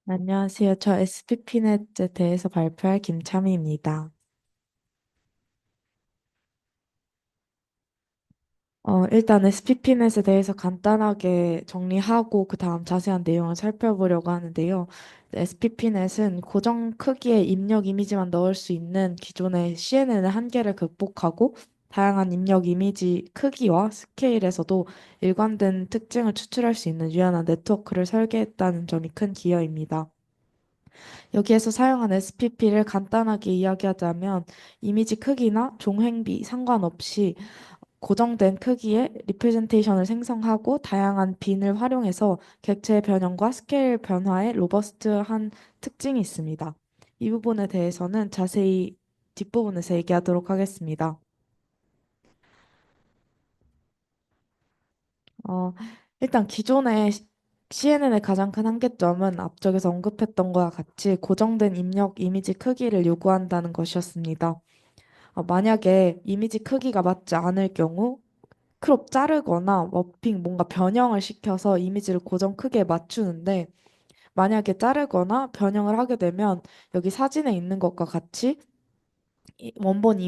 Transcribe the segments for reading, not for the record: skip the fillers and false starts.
안녕하세요. 저 SPP넷에 대해서 발표할 김참희입니다. 일단 SPP넷에 대해서 간단하게 정리하고 그 다음 자세한 내용을 살펴보려고 하는데요. SPP넷은 고정 크기의 입력 이미지만 넣을 수 있는 기존의 CNN의 한계를 극복하고 다양한 입력 이미지 크기와 스케일에서도 일관된 특징을 추출할 수 있는 유연한 네트워크를 설계했다는 점이 큰 기여입니다. 여기에서 사용한 SPP를 간단하게 이야기하자면 이미지 크기나 종횡비 상관없이 고정된 크기의 리프레젠테이션을 생성하고 다양한 빈을 활용해서 객체 변형과 스케일 변화에 로버스트한 특징이 있습니다. 이 부분에 대해서는 자세히 뒷부분에서 얘기하도록 하겠습니다. 어, 일단 기존의 CNN의 가장 큰 한계점은 앞쪽에서 언급했던 것과 같이 고정된 입력 이미지 크기를 요구한다는 것이었습니다. 만약에 이미지 크기가 맞지 않을 경우 크롭 자르거나 워핑 뭔가 변형을 시켜서 이미지를 고정 크기에 맞추는데 만약에 자르거나 변형을 하게 되면 여기 사진에 있는 것과 같이 원본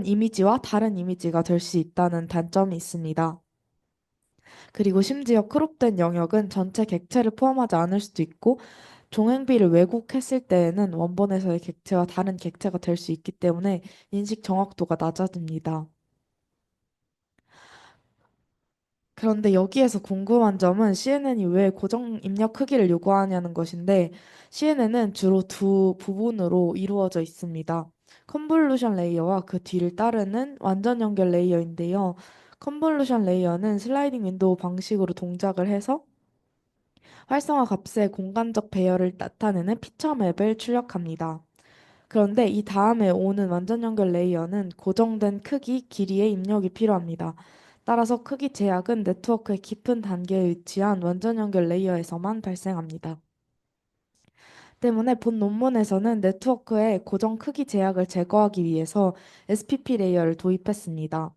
이미지와 다른 이미지가 될 수 있다는 단점이 있습니다. 그리고 심지어 크롭된 영역은 전체 객체를 포함하지 않을 수도 있고 종횡비를 왜곡했을 때에는 원본에서의 객체와 다른 객체가 될 수 있기 때문에 인식 정확도가 낮아집니다. 그런데 여기에서 궁금한 점은 CNN이 왜 고정 입력 크기를 요구하냐는 것인데 CNN은 주로 두 부분으로 이루어져 있습니다. 컨볼루션 레이어와 그 뒤를 따르는 완전 연결 레이어인데요. 컨볼루션 레이어는 슬라이딩 윈도우 방식으로 동작을 해서 활성화 값의 공간적 배열을 나타내는 피처 맵을 출력합니다. 그런데 이 다음에 오는 완전 연결 레이어는 고정된 크기, 길이의 입력이 필요합니다. 따라서 크기 제약은 네트워크의 깊은 단계에 위치한 완전 연결 레이어에서만 발생합니다. 때문에 본 논문에서는 네트워크의 고정 크기 제약을 제거하기 위해서 SPP 레이어를 도입했습니다.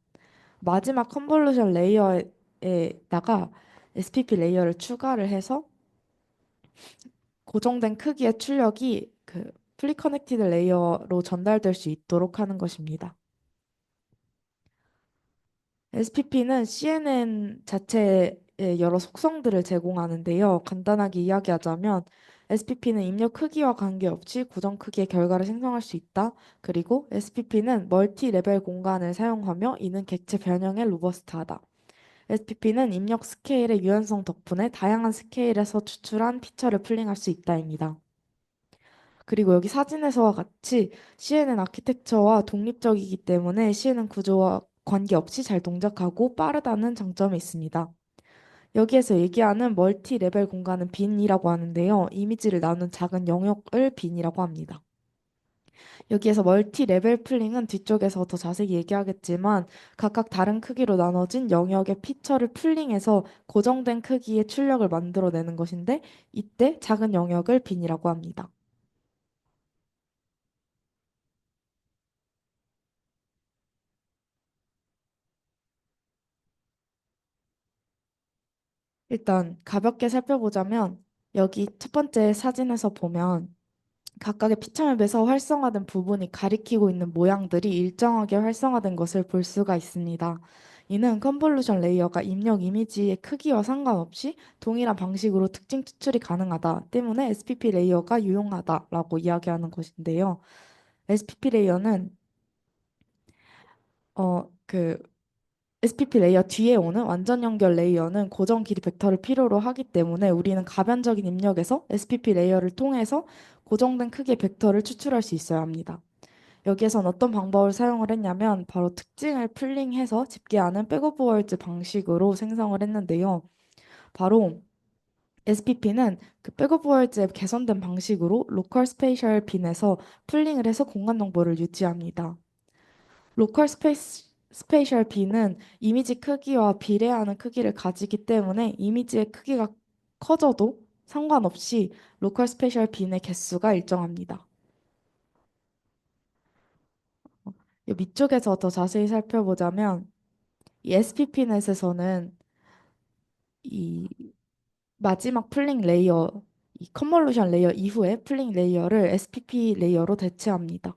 마지막 컨볼루션 레이어에다가 SPP 레이어를 추가를 해서 고정된 크기의 출력이 그 플리 커넥티드 레이어로 전달될 수 있도록 하는 것입니다. SPP는 CNN 자체의 여러 속성들을 제공하는데요. 간단하게 이야기하자면 SPP는 입력 크기와 관계없이 고정 크기의 결과를 생성할 수 있다. 그리고 SPP는 멀티 레벨 공간을 사용하며 이는 객체 변형에 로버스트하다. SPP는 입력 스케일의 유연성 덕분에 다양한 스케일에서 추출한 피처를 풀링할 수 있다입니다. 그리고 여기 사진에서와 같이 CNN 아키텍처와 독립적이기 때문에 CNN 구조와 관계없이 잘 동작하고 빠르다는 장점이 있습니다. 여기에서 얘기하는 멀티 레벨 공간은 빈이라고 하는데요. 이미지를 나눈 작은 영역을 빈이라고 합니다. 여기에서 멀티 레벨 풀링은 뒤쪽에서 더 자세히 얘기하겠지만 각각 다른 크기로 나눠진 영역의 피처를 풀링해서 고정된 크기의 출력을 만들어내는 것인데 이때 작은 영역을 빈이라고 합니다. 일단 가볍게 살펴보자면 여기 첫 번째 사진에서 보면 각각의 피처맵에서 활성화된 부분이 가리키고 있는 모양들이 일정하게 활성화된 것을 볼 수가 있습니다. 이는 컨볼루션 레이어가 입력 이미지의 크기와 상관없이 동일한 방식으로 특징 추출이 가능하다 때문에 SPP 레이어가 유용하다라고 이야기하는 것인데요. SPP 레이어는 그 SPP 레이어 뒤에 오는 완전 연결 레이어는 고정 길이 벡터를 필요로 하기 때문에 우리는 가변적인 입력에서 SPP 레이어를 통해서 고정된 크기의 벡터를 추출할 수 있어야 합니다. 여기에선 어떤 방법을 사용을 했냐면 바로 특징을 풀링해서 집계하는 백오버월드 방식으로 생성을 했는데요. 바로 SPP는 그 백오버월드의 개선된 방식으로 로컬 스페이셜 빈에서 풀링을 해서 공간 정보를 유지합니다. 로컬 스페이셜 B는 이미지 크기와 비례하는 크기를 가지기 때문에 이미지의 크기가 커져도 상관없이 로컬 스페이셜 B의 개수가 일정합니다. 이 밑쪽에서 더 자세히 살펴보자면 이 SPP넷에서는 이 마지막 풀링 레이어 이 컨볼루션 레이어 이후에 풀링 레이어를 SPP 레이어로 대체합니다.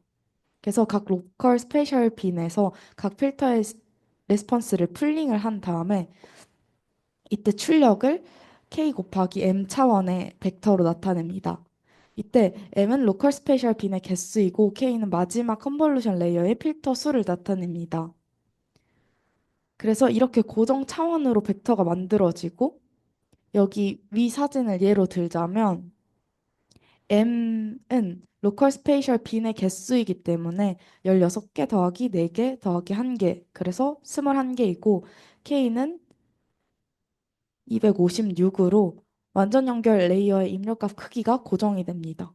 그래서 각 로컬 스페셜 빈에서 각 필터의 레스폰스를 풀링을 한 다음에 이때 출력을 K 곱하기 M 차원의 벡터로 나타냅니다. 이때 M은 로컬 스페셜 빈의 개수이고 K는 마지막 컨볼루션 레이어의 필터 수를 나타냅니다. 그래서 이렇게 고정 차원으로 벡터가 만들어지고 여기 위 사진을 예로 들자면 M은 로컬 스페이셜 빈의 개수이기 때문에 16개 더하기 4개 더하기 1개 그래서 21개이고 K는 256으로 완전 연결 레이어의 입력값 크기가 고정이 됩니다.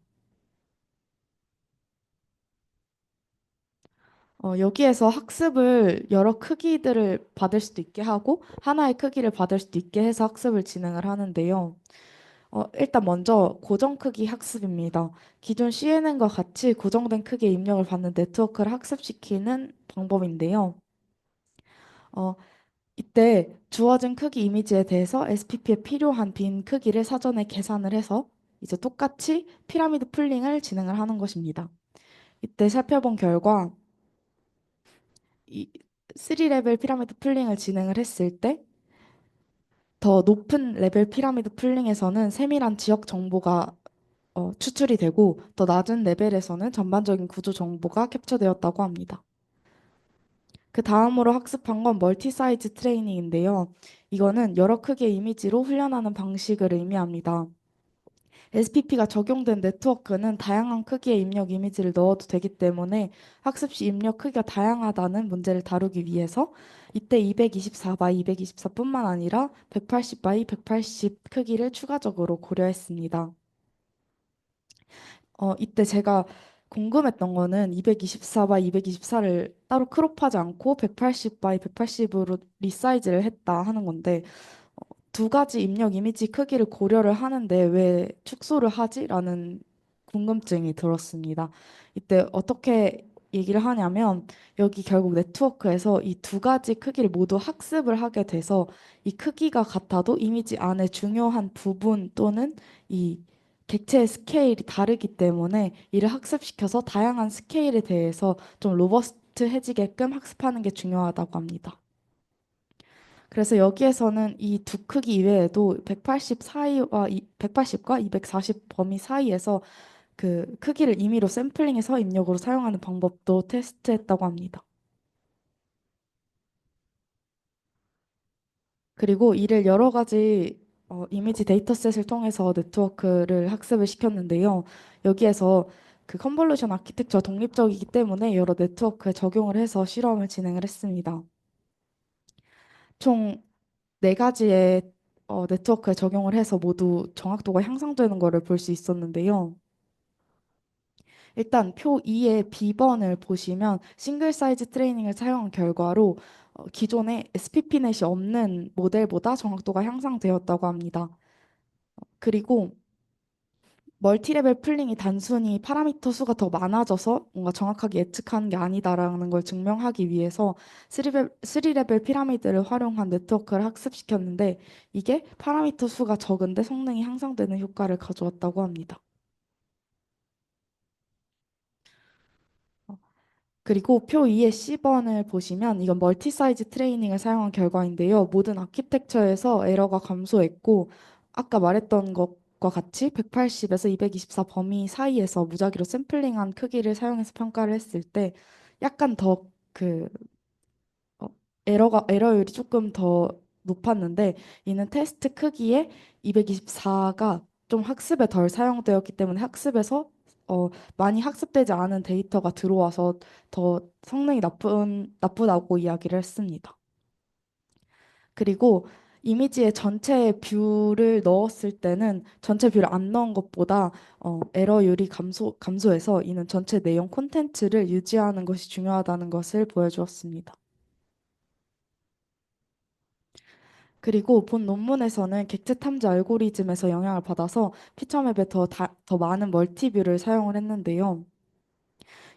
여기에서 학습을 여러 크기들을 받을 수도 있게 하고 하나의 크기를 받을 수도 있게 해서 학습을 진행을 하는데요. 일단 먼저 고정 크기 학습입니다. 기존 CNN과 같이 고정된 크기의 입력을 받는 네트워크를 학습시키는 방법인데요. 어, 이때 주어진 크기 이미지에 대해서 SPP에 필요한 빈 크기를 사전에 계산을 해서 이제 똑같이 피라미드 풀링을 진행을 하는 것입니다. 이때 살펴본 결과 이 3레벨 피라미드 풀링을 진행을 했을 때 더 높은 레벨 피라미드 풀링에서는 세밀한 지역 정보가 추출이 되고 더 낮은 레벨에서는 전반적인 구조 정보가 캡처되었다고 합니다. 그 다음으로 학습한 건 멀티 사이즈 트레이닝인데요. 이거는 여러 크기의 이미지로 훈련하는 방식을 의미합니다. SPP가 적용된 네트워크는 다양한 크기의 입력 이미지를 넣어도 되기 때문에 학습 시 입력 크기가 다양하다는 문제를 다루기 위해서 이때 224 by 224뿐만 아니라 180 by 180 크기를 추가적으로 고려했습니다. 이때 제가 궁금했던 거는 224 by 224를 따로 크롭하지 않고 180 by 180으로 리사이즈를 했다 하는 건데 두 가지 입력 이미지 크기를 고려를 하는데 왜 축소를 하지? 라는 궁금증이 들었습니다. 이때 어떻게 얘기를 하냐면 여기 결국 네트워크에서 이 두 가지 크기를 모두 학습을 하게 돼서 이 크기가 같아도 이미지 안에 중요한 부분 또는 이 객체의 스케일이 다르기 때문에 이를 학습시켜서 다양한 스케일에 대해서 좀 로버스트해지게끔 학습하는 게 중요하다고 합니다. 그래서 여기에서는 이 두 크기 이외에도 180 사이와 180과 240 범위 사이에서 그 크기를 임의로 샘플링해서 입력으로 사용하는 방법도 테스트했다고 합니다. 그리고 이를 여러 가지 이미지 데이터셋을 통해서 네트워크를 학습을 시켰는데요. 여기에서 그 컨볼루션 아키텍처 독립적이기 때문에 여러 네트워크에 적용을 해서 실험을 진행을 했습니다. 총 네 가지의 네트워크에 적용을 해서 모두 정확도가 향상되는 것을 볼 수 있었는데요. 일단 표 2의 B번을 보시면 싱글 사이즈 트레이닝을 사용한 결과로 기존의 SPP넷이 없는 모델보다 정확도가 향상되었다고 합니다. 그리고 멀티레벨 풀링이 단순히 파라미터 수가 더 많아져서 뭔가 정확하게 예측하는 게 아니다라는 걸 증명하기 위해서 3레벨 피라미드를 활용한 네트워크를 학습시켰는데 이게 파라미터 수가 적은데 성능이 향상되는 효과를 가져왔다고 합니다. 그리고 표 2의 C번을 보시면 이건 멀티 사이즈 트레이닝을 사용한 결과인데요. 모든 아키텍처에서 에러가 감소했고 아까 말했던 것과 같이 180에서 224 범위 사이에서 무작위로 샘플링한 크기를 사용해서 평가를 했을 때 약간 더그 에러율이 조금 더 높았는데 이는 테스트 크기의 224가 좀 학습에 덜 사용되었기 때문에 학습에서 많이 학습되지 않은 데이터가 들어와서 더 성능이 나쁘다고 이야기를 했습니다. 그리고 이미지의 전체 뷰를 넣었을 때는 전체 뷰를 안 넣은 것보다 에러율이 감소해서 이는 전체 내용 콘텐츠를 유지하는 것이 중요하다는 것을 보여주었습니다. 그리고 본 논문에서는 객체 탐지 알고리즘에서 영향을 받아서 피처맵에 더 많은 멀티뷰를 사용을 했는데요.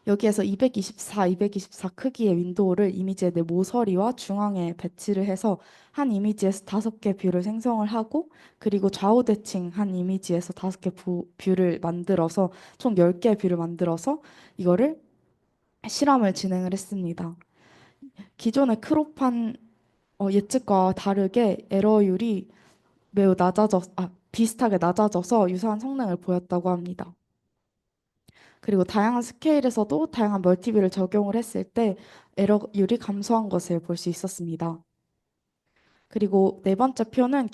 여기에서 224, 224 크기의 윈도우를 이미지의 내 모서리와 중앙에 배치를 해서 한 이미지에서 5개 뷰를 생성을 하고 그리고 좌우 대칭 한 이미지에서 5개 뷰를 만들어서 총 10개의 뷰를 만들어서 이거를 실험을 진행을 했습니다. 기존의 크롭한 예측과 다르게 에러율이 비슷하게 낮아져서 유사한 성능을 보였다고 합니다. 그리고 다양한 스케일에서도 다양한 멀티뷰를 적용을 했을 때 에러율이 감소한 것을 볼 수 있었습니다. 그리고 네 번째 표는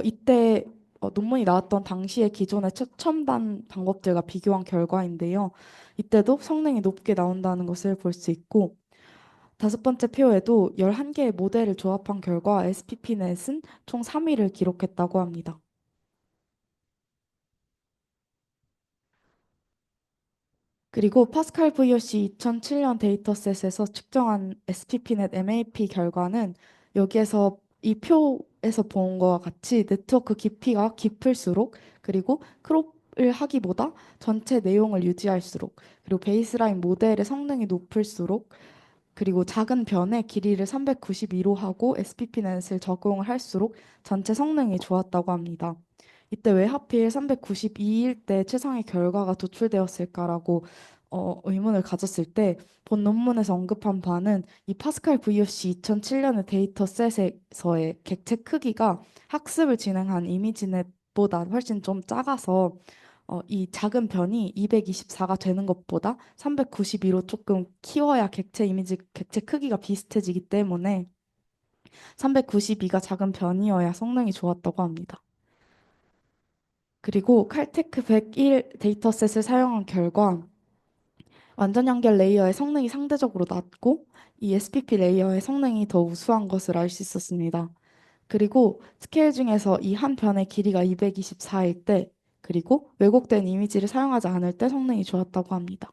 이때 논문이 나왔던 당시의 기존의 최첨단 방법들과 비교한 결과인데요. 이때도 성능이 높게 나온다는 것을 볼 수 있고, 다섯 번째 표에도 11개의 모델을 조합한 결과 SPP넷은 총 3위를 기록했다고 합니다. 그리고 파스칼 VOC 2007년 데이터셋에서 측정한 SPP넷 MAP 결과는 여기에서 이 표에서 본 것과 같이 네트워크 깊이가 깊을수록 그리고 크롭을 하기보다 전체 내용을 유지할수록 그리고 베이스라인 모델의 성능이 높을수록 그리고 작은 변의 길이를 392로 하고 SPP넷을 적용을 할수록 전체 성능이 좋았다고 합니다. 이때 왜 하필 392일 때 최상의 결과가 도출되었을까라고 의문을 가졌을 때 본 논문에서 언급한 바는 이 파스칼 VOC 2007년의 데이터셋에서의 객체 크기가 학습을 진행한 이미지넷보다 훨씬 좀 작아서 이 작은 변이 224가 되는 것보다 392로 조금 키워야 객체 크기가 비슷해지기 때문에 392가 작은 변이어야 성능이 좋았다고 합니다. 그리고 칼테크 101 데이터셋을 사용한 결과 완전 연결 레이어의 성능이 상대적으로 낮고 이 SPP 레이어의 성능이 더 우수한 것을 알 수 있었습니다. 그리고 스케일 중에서 이 한 변의 길이가 224일 때 그리고 왜곡된 이미지를 사용하지 않을 때 성능이 좋았다고 합니다.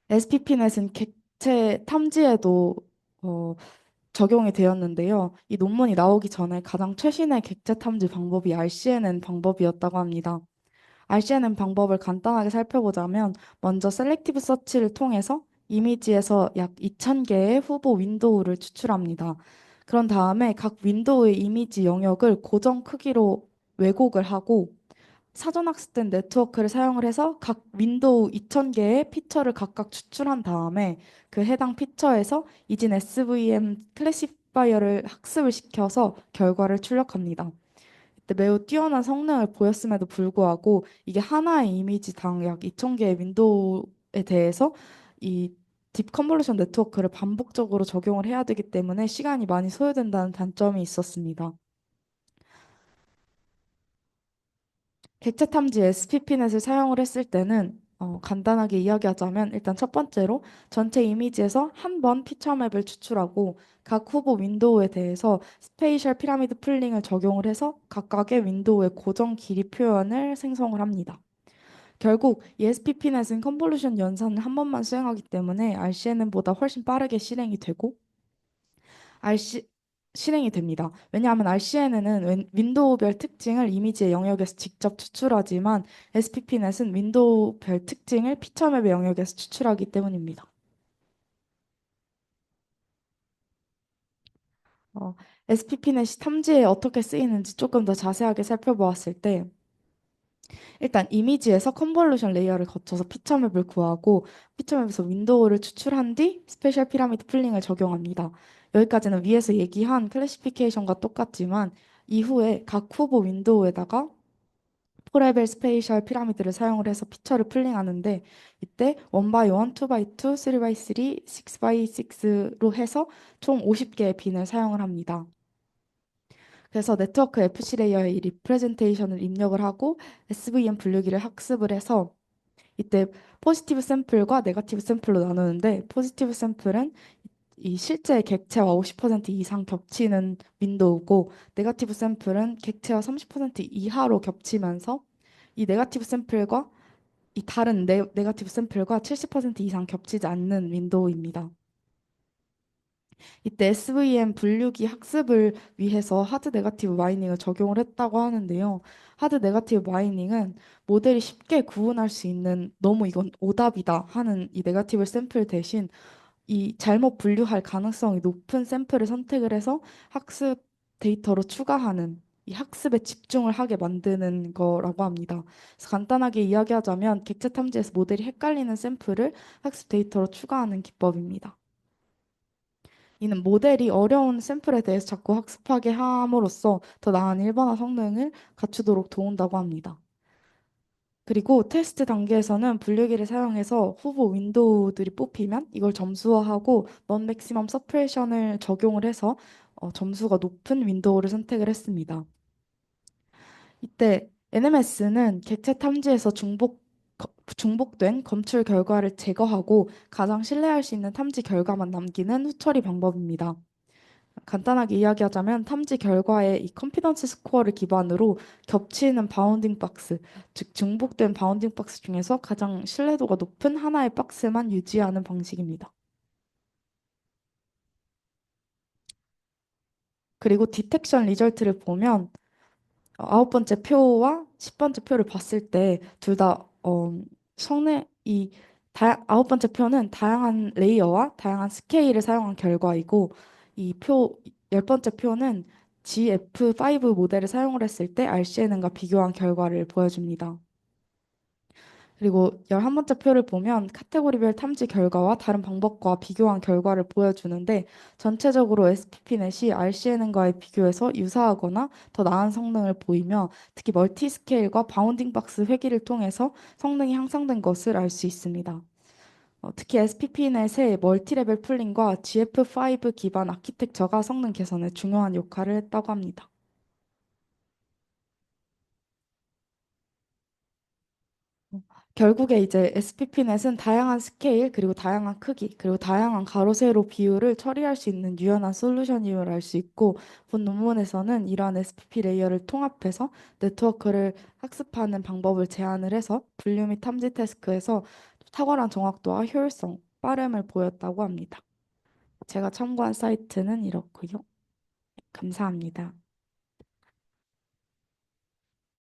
SPP넷은 객체 탐지에도 어, 적용이 되었는데요. 이 논문이 나오기 전에 가장 최신의 객체 탐지 방법이 RCNN 방법이었다고 합니다. RCNN 방법을 간단하게 살펴보자면 먼저 셀렉티브 서치를 통해서 이미지에서 약 2,000개의 후보 윈도우를 추출합니다. 그런 다음에 각 윈도우의 이미지 영역을 고정 크기로 왜곡을 하고 사전 학습된 네트워크를 사용을 해서 각 윈도우 2,000개의 피처를 각각 추출한 다음에 그 해당 피처에서 이진 SVM 클래시파이어를 학습을 시켜서 결과를 출력합니다. 이때 매우 뛰어난 성능을 보였음에도 불구하고 이게 하나의 이미지당 약 2,000개의 윈도우에 대해서 이 딥 컨볼루션 네트워크를 반복적으로 적용을 해야 되기 때문에 시간이 많이 소요된다는 단점이 있었습니다. 객체 탐지 SPP넷을 사용을 했을 때는 간단하게 이야기하자면 일단 첫 번째로 전체 이미지에서 한 번 피처 맵을 추출하고 각 후보 윈도우에 대해서 스페이셜 피라미드 풀링을 적용을 해서 각각의 윈도우의 고정 길이 표현을 생성을 합니다. 결국 이 SPP넷은 컨볼루션 연산을 한 번만 수행하기 때문에 RCNN보다 훨씬 빠르게 실행이 되고 RC 실행이 됩니다. 왜냐하면 RCNN은 윈도우별 특징을 이미지의 영역에서 직접 추출하지만 SPP넷은 윈도우별 특징을 피처맵의 영역에서 추출하기 때문입니다. 어, SPP넷이 탐지에 어떻게 쓰이는지 조금 더 자세하게 살펴보았을 때 일단 이미지에서 컨볼루션 레이어를 거쳐서 피처맵을 구하고 피처맵에서 윈도우를 추출한 뒤 스페셜 피라미드 풀링을 적용합니다. 여기까지는 위에서 얘기한 클래시피케이션과 똑같지만 이후에 각 후보 윈도우에다가 포레벨 스페이셜 피라미드를 사용을 해서 피처를 풀링하는데 이때 1 by 1, 2 by 2, 3 by 3, 6 by 6로 해서 총 50개의 빈을 사용을 합니다. 그래서 네트워크 FC 레이어에 이 리프레젠테이션을 입력을 하고 SVM 분류기를 학습을 해서 이때 포지티브 샘플과 네거티브 샘플로 나누는데 포지티브 샘플은 이 실제 객체와 50% 이상 겹치는 윈도우고 네거티브 샘플은 객체와 30% 이하로 겹치면서 이 네거티브 샘플과 이 다른 네거티브 샘플과 70% 이상 겹치지 않는 윈도우입니다. 이때 SVM 분류기 학습을 위해서 하드 네거티브 마이닝을 적용을 했다고 하는데요. 하드 네거티브 마이닝은 모델이 쉽게 구분할 수 있는 너무 이건 오답이다 하는 이 네거티브 샘플 대신 이 잘못 분류할 가능성이 높은 샘플을 선택을 해서 학습 데이터로 추가하는 이 학습에 집중을 하게 만드는 거라고 합니다. 그래서 간단하게 이야기하자면 객체 탐지에서 모델이 헷갈리는 샘플을 학습 데이터로 추가하는 기법입니다. 이는 모델이 어려운 샘플에 대해서 자꾸 학습하게 함으로써 더 나은 일반화 성능을 갖추도록 도운다고 합니다. 그리고 테스트 단계에서는 분류기를 사용해서 후보 윈도우들이 뽑히면 이걸 점수화하고 넌 맥시멈 서프레션을 적용을 해서 점수가 높은 윈도우를 선택을 했습니다. 이때 NMS는 객체 탐지에서 중복된 검출 결과를 제거하고 가장 신뢰할 수 있는 탐지 결과만 남기는 후처리 방법입니다. 간단하게 이야기하자면 탐지 결과의 이 컨피던스 스코어를 기반으로 겹치는 바운딩 박스, 즉 중복된 바운딩 박스 중에서 가장 신뢰도가 높은 하나의 박스만 유지하는 방식입니다. 그리고 디텍션 리절트를 보면 9번째 표와 10번째 표를 봤을 때 둘 다 성능 이 9번째 표는 다양한 레이어와 다양한 스케일을 사용한 결과이고 이 10번째 표는 GF5 모델을 사용을 했을 때 RCNN과 비교한 결과를 보여줍니다. 그리고 11번째 표를 보면 카테고리별 탐지 결과와 다른 방법과 비교한 결과를 보여주는데 전체적으로 SPP넷이 RCNN과의 비교해서 유사하거나 더 나은 성능을 보이며 특히 멀티 스케일과 바운딩 박스 회귀를 통해서 성능이 향상된 것을 알 수 있습니다. 특히 SPP넷의 멀티레벨 풀링과 GF5 기반 아키텍처가 성능 개선에 중요한 역할을 했다고 합니다. 결국에 이제 SPP넷은 다양한 스케일, 그리고 다양한 크기, 그리고 다양한 가로, 세로 비율을 처리할 수 있는 유연한 솔루션임을 알 수 있고, 본 논문에서는 이러한 SPP 레이어를 통합해서 네트워크를 학습하는 방법을 제안을 해서 분류 및 탐지 태스크에서 탁월한 정확도와 효율성, 빠름을 보였다고 합니다. 제가 참고한 사이트는 이렇고요. 감사합니다.